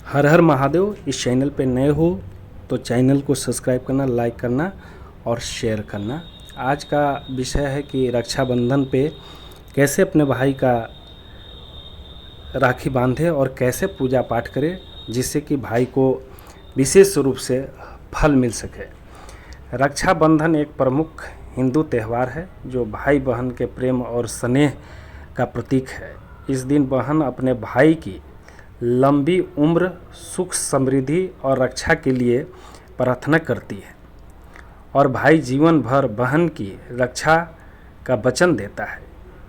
हर हर महादेव। इस चैनल पे नए हो तो चैनल को सब्सक्राइब करना, लाइक करना और शेयर करना। आज का विषय है कि रक्षाबंधन पे कैसे अपने भाई का राखी बांधे और कैसे पूजा पाठ करें जिससे कि भाई को विशेष रूप से फल मिल सके। रक्षाबंधन एक प्रमुख हिंदू त्यौहार है जो भाई बहन के प्रेम और स्नेह का प्रतीक है। इस दिन बहन अपने भाई की लंबी उम्र, सुख, समृद्धि और रक्षा के लिए प्रार्थना करती है और भाई जीवन भर बहन की रक्षा का वचन देता है।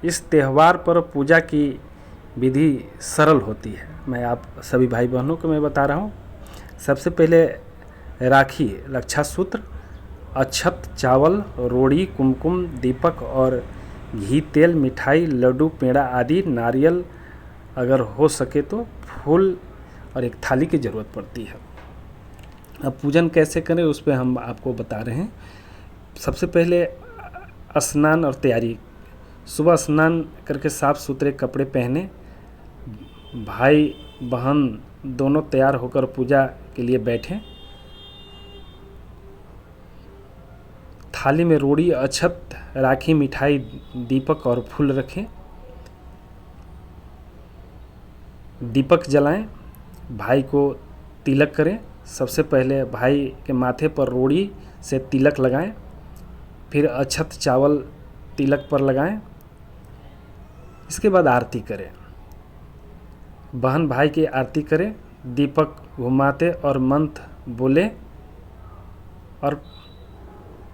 इस त्यौहार पर पूजा की विधि सरल होती है। मैं आप सभी भाई बहनों को मैं बता रहा हूँ। सबसे पहले राखी, रक्षा सूत्र, अक्षत, चावल, रोड़ी, कुमकुम, दीपक और घी, तेल, मिठाई, लड्डू, पेड़ा आदि, नारियल, अगर हो सके तो फूल और एक थाली की ज़रूरत पड़ती है। अब पूजन कैसे करें उस पर हम आपको बता रहे हैं। सबसे पहले स्नान और तैयारी। सुबह स्नान करके साफ सुथरे कपड़े पहने भाई बहन दोनों तैयार होकर पूजा के लिए बैठें। थाली में रोड़ी, अक्षत, राखी, मिठाई, दीपक और फूल रखें। दीपक जलाएं। भाई को तिलक करें। सबसे पहले भाई के माथे पर रोड़ी से तिलक लगाएं, फिर अक्षत, चावल तिलक पर लगाएं। इसके बाद आरती करें। बहन भाई की आरती करें, दीपक घुमाते और मंत्र बोले और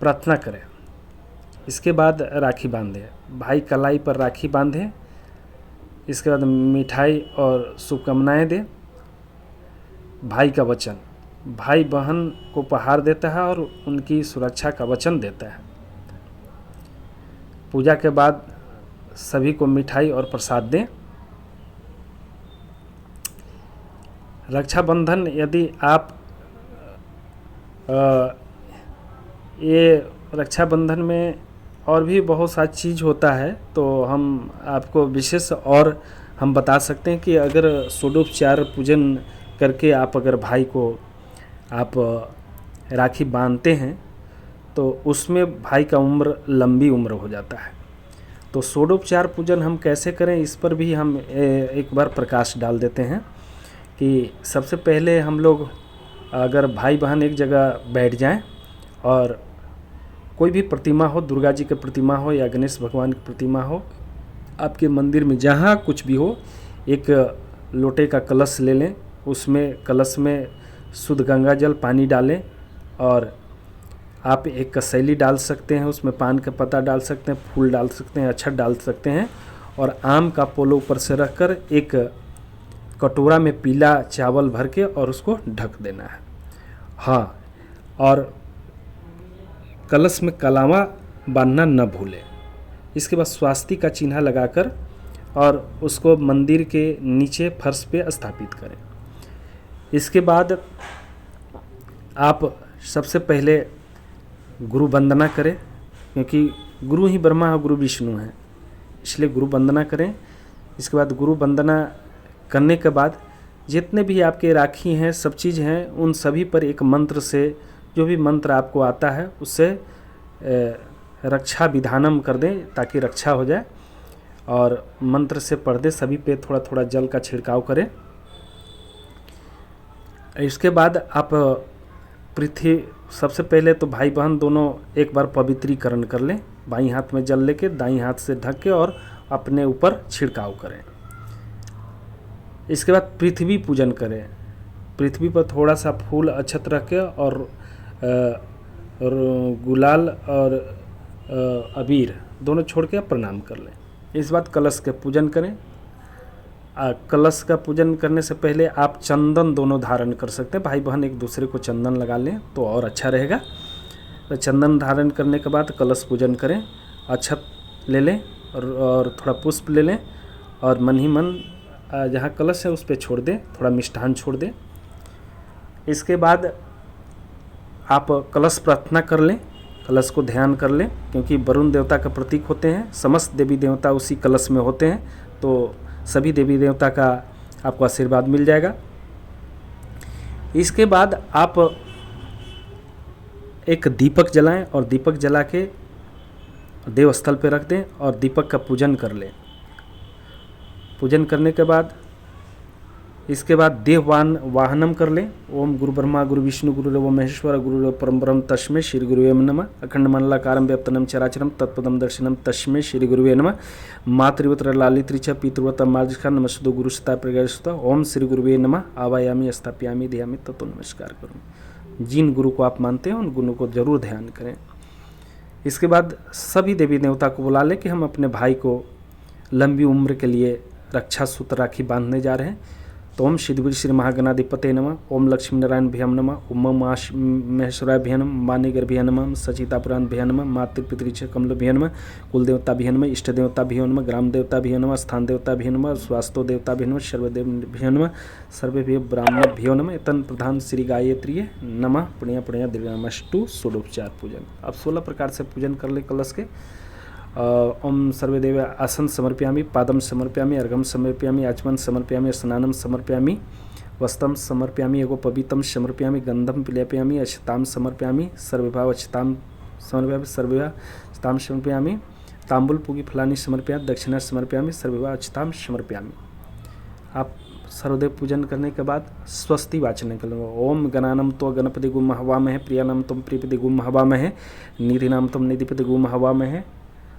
प्रार्थना करें। इसके बाद राखी बांधें। भाई कलाई पर राखी बांधें। इसके बाद मिठाई और शुभकामनाएं दें। भाई का वचन। भाई बहन को उपहार देता है और उनकी सुरक्षा का वचन देता है। पूजा के बाद सभी को मिठाई और प्रसाद दें। रक्षाबंधन यदि आप ये रक्षाबंधन में और भी बहुत सा चीज़ होता है तो हम आपको विशेष और हम बता सकते हैं कि अगर षोडोपचार पूजन करके आप अगर भाई को आप राखी बांधते हैं तो उसमें भाई का उम्र लंबी उम्र हो जाता है। तो षोडोपचार पूजन हम कैसे करें इस पर भी हम एक बार प्रकाश डाल देते हैं कि सबसे पहले हम लोग अगर भाई बहन एक जगह बैठ जाएं और कोई भी प्रतिमा हो, दुर्गा जी की प्रतिमा हो या गणेश भगवान की प्रतिमा हो, आपके मंदिर में जहाँ कुछ भी हो, एक लोटे का कलश ले लें। उसमें कलश में शुद्ध गंगा जल पानी डालें और आप एक कसैली डाल सकते हैं, उसमें पान का पत्ता डाल सकते हैं, फूल डाल सकते हैं, अक्षत डाल सकते हैं और आम का पोलो ऊपर से रखकर एक कटोरा में पीला चावल भर के और उसको ढक देना है। हाँ, और कलश में कलावा बांधना न भूलें। इसके बाद स्वास्तिक का चिन्ह लगाकर और उसको मंदिर के नीचे फर्श पे स्थापित करें। इसके बाद आप सबसे पहले गुरु वंदना करें, क्योंकि गुरु ही ब्रह्मा और गुरु विष्णु हैं, इसलिए गुरु वंदना करें। इसके बाद गुरु वंदना करने के बाद जितने भी आपके राखी हैं, सब चीज़ हैं, उन सभी पर एक मंत्र से, जो भी मंत्र आपको आता है उससे रक्षा विधानम कर दें ताकि रक्षा हो जाए और मंत्र से पढ़ दें। सभी पे थोड़ा थोड़ा जल का छिड़काव करें। इसके बाद आप पृथ्वी, सबसे पहले तो भाई बहन दोनों एक बार पवित्रीकरण कर लें। बाईं हाथ में जल लेके दाईं हाथ से ढक के और अपने ऊपर छिड़काव करें। इसके बाद पृथ्वी पूजन करें। पृथ्वी पर थोड़ा सा फूल अक्षत रख के और गुलाल और अबीर दोनों छोड़ के प्रणाम कर लें। इस बात कलश के पूजन करें। कलश का पूजन करने से पहले आप चंदन दोनों धारण कर सकते हैं। भाई बहन एक दूसरे को चंदन लगा लें तो और अच्छा रहेगा। तो चंदन धारण करने के बाद कलश पूजन करें। अक्षत ले लें और थोड़ा पुष्प ले लें और मन ही मन जहाँ कलश है उस पर छोड़ दें, थोड़ा मिष्ठान छोड़ दें। इसके बाद आप कलश प्रार्थना कर लें, कलश को ध्यान कर लें, क्योंकि वरुण देवता का प्रतीक होते हैं। समस्त देवी देवता उसी कलश में होते हैं, तो सभी देवी देवता का आपको आशीर्वाद मिल जाएगा। इसके बाद आप एक दीपक जलाएं और दीपक जला के देव स्थल पे रख दें और दीपक का पूजन कर लें। पूजन करने के बाद इसके बाद देव वाहनम कर लें। ओम गुरु ब्रह्मा गुरु विष्णु गुरुदेवो महेश्वर गुरुदेव परम ब्रह्म तस्मै श्री गुरुवे नमः। अखंड मंडलाकारं व्याप्तनं चराचरं तत्पदं दर्शनं तस्मै श्री गुरुवे नमः। मातृवत्र लालित्रिच पितृवत मार्जिका नमस्तु गुरुसुता प्रगर्षता। ओम श्री गुरुवे नमः। आवायामि स्थापयामि ध्यायामि तत्व नमस्कार करूँ। जिन गुरु को आप मानते हैं उन गुरु को जरूर ध्यान करें। इसके बाद सभी देवी देवता को बुला लें कि हम अपने भाई को लंबी उम्र के लिए रक्षा सूत्र राखी बांधने जा रहे हैं। तो ओम श्री श्री महागणाधिपते नमः। ओम लक्ष्मी नारायण भ्याम नमः। ओम महेश्वराय भ्या नमः। मानिगर भ्या नमः। सचिता पुराण भ्या नमः। मातृपितृच कमल भ्या नमः। कुल देवता भ्या नमः। इष्ट देवता भ्यो नमः। ग्राम देवता भ्यो नमः। स्थान देवता भ्यो नमः। स्वास्थ्य देवता भ्यो नमः। सर्वदेव भ्यो नमः। सर्वेभ्यो ब्राह्मण भ्यो नमः। तन प्रधान श्री गायत्री नमः। पुण्य पुण्य दीर्घामष्टु षोडोपचार पूजन। अब 16 प्रकार से पूजन कर ले कलश के। ओम सर्वदेव आसन समर्पयामि। पादम समर्पयामि। अर्घम समर्पयामि। आचमन समर्पयामि। स्नानम समर्पयामि। वस्त्रम समर्पयामि। एगो पवित्रम समर्पयामि। गंधम पिलेपयामि। अक्षताम समर्पयामि। सर्वभाव अक्षताम समर्पयामि। सर्वभाव अक्षताम समर्पयामि। तांबुल पूगी फलानी समर्पयामि। दक्षिणा समर्पयामि। सर्वभाव अक्षताम समर्पयामि। आप सर्वदेव पूजन करने के बाद स्वस्ति वाचन कर लो। ओम गणानम तो गणपति गुम हवामहे। प्रियानम तुम प्रियपति गुम हवामहे। निधिनाम तुम निधिपति गुम हवामहे।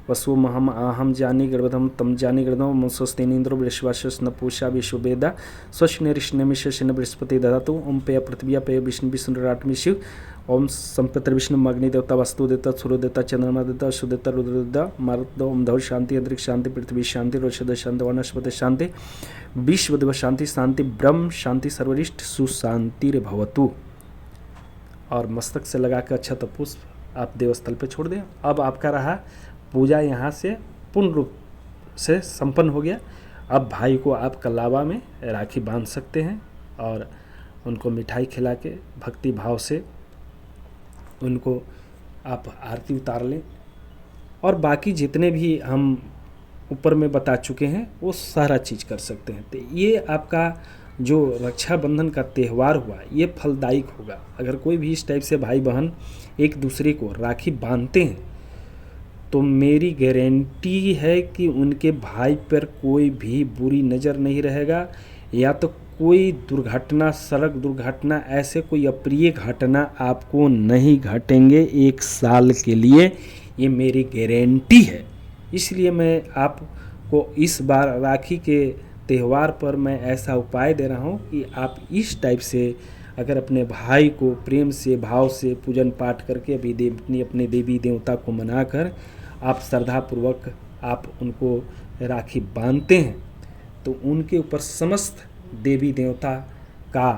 वसुमहम आहम जानी गर्भधम तम जानी गर्भम स्वस्तिनींद्रो बृहस्पति पूषा विश्ववेदा स्वश्नेरिष्णमिशन बृहस्पति दधातु। ओम पेय पृथ्वी पेय विष्णु विष्णुराटमी शिव। ओम संपत्र विष्णु अग्नि देवता वस्तु देवता सूर्य देवता चंद्रमा देवता अशु देवता रुद्र देवता मारुत। ओम धौ शांति अंतरिक्ष शांति पृथ्वी शांति औषध शांति वनस्पति शांति विश्वदेव शांति शांति ब्रह्म शांति सर्वरिष्ठ सुशांति भवतु। और मस्तक से लगा कर अक्षत पुष्प आप देवस्थल पे छोड़ दें। अब आपका रहा पूजा यहाँ से पूर्ण रूप से संपन्न हो गया। अब भाई को आप कलावा में राखी बांध सकते हैं और उनको मिठाई खिला के भक्ति भाव से उनको आप आरती उतार लें। और बाकी जितने भी हम ऊपर में बता चुके हैं वो सारा चीज़ कर सकते हैं। तो ये आपका जो रक्षाबंधन का त्यौहार हुआ ये फलदायक होगा। अगर कोई भी इस टाइप से भाई बहन एक दूसरे को राखी बांधते हैं तो मेरी गारंटी है कि उनके भाई पर कोई भी बुरी नज़र नहीं रहेगा, या तो कोई दुर्घटना, सड़क दुर्घटना, ऐसे कोई अप्रिय घटना आपको नहीं घटेंगे 1 साल के लिए। ये मेरी गारंटी है। इसलिए मैं आपको इस बार राखी के त्यौहार पर मैं ऐसा उपाय दे रहा हूँ कि आप इस टाइप से अगर अपने भाई को प्रेम से भाव से पूजन पाठ करके अपने देवी देवता को मनाकर आप श्रद्धापूर्वक आप उनको राखी बांधते हैं तो उनके ऊपर समस्त देवी देवता का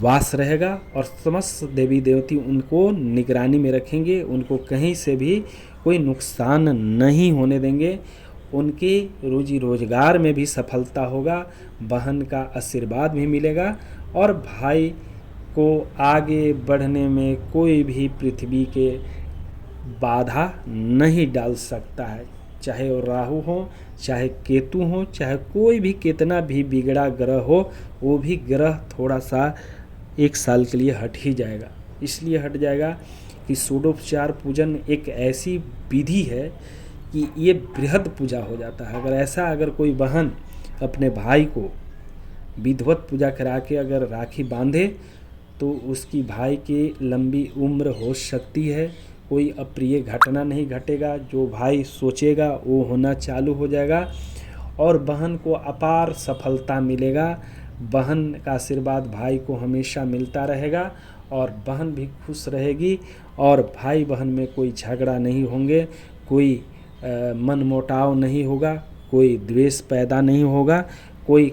वास रहेगा और समस्त देवी देवती उनको निगरानी में रखेंगे। उनको कहीं से भी कोई नुकसान नहीं होने देंगे। उनके रोजी रोजगार में भी सफलता होगा, बहन का आशीर्वाद भी मिलेगा और भाई को आगे बढ़ने में कोई भी पृथ्वी के बाधा नहीं डाल सकता है। चाहे वो राहु हो, चाहे केतु हो, चाहे कोई भी कितना भी बिगड़ा ग्रह हो, वो भी ग्रह थोड़ा सा 1 साल के लिए हट ही जाएगा। इसलिए हट जाएगा कि षोडोपचार पूजन एक ऐसी विधि है कि ये बृहद पूजा हो जाता है। अगर कोई बहन अपने भाई को विधिवत पूजा करा के अगर राखी बांधे तो उसकी भाई की लंबी उम्र हो सकती है। कोई अप्रिय घटना नहीं घटेगा, जो भाई सोचेगा वो होना चालू हो जाएगा और बहन को अपार सफलता मिलेगा। बहन का आशीर्वाद भाई को हमेशा मिलता रहेगा और बहन भी खुश रहेगी और भाई बहन में कोई झगड़ा नहीं होंगे, कोई मनमुटाव नहीं होगा, कोई द्वेष पैदा नहीं होगा, कोई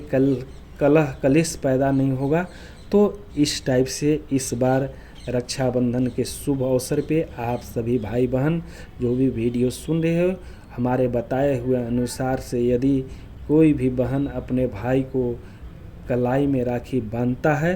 कलह कलेश पैदा नहीं होगा। तो इस टाइप से इस बार रक्षाबंधन के शुभ अवसर पे आप सभी भाई बहन जो भी वीडियो सुन रहे हो, हमारे बताए हुए अनुसार से यदि कोई भी बहन अपने भाई को कलाई में राखी बांधता है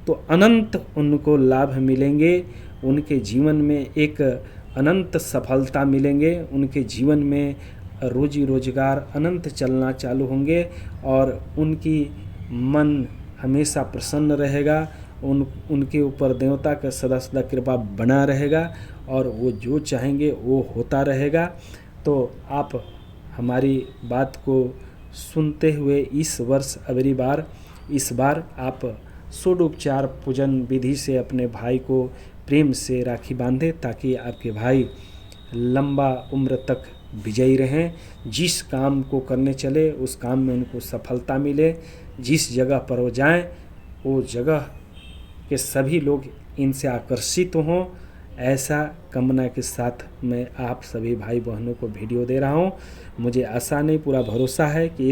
तो अनंत उनको लाभ मिलेंगे। उनके जीवन में एक अनंत सफलता मिलेंगे। उनके जीवन में रोजी रोजगार अनंत चलना चालू होंगे और उनकी मन हमेशा प्रसन्न रहेगा उनके ऊपर देवता का सदा सदा कृपा बना रहेगा और वो जो चाहेंगे वो होता रहेगा। तो आप हमारी बात को सुनते हुए इस बार आप षोडोपचार पूजन विधि से अपने भाई को प्रेम से राखी बांधें, ताकि आपके भाई लंबा उम्र तक विजयी रहें। जिस काम को करने चले उस काम में उनको सफलता मिले। जिस जगह पर वो जाएं वो जगह के सभी लोग इनसे आकर्षित हों, ऐसा कामना के साथ मैं आप सभी भाई बहनों को वीडियो दे रहा हूं। मुझे आशा नहीं, पूरा भरोसा है कि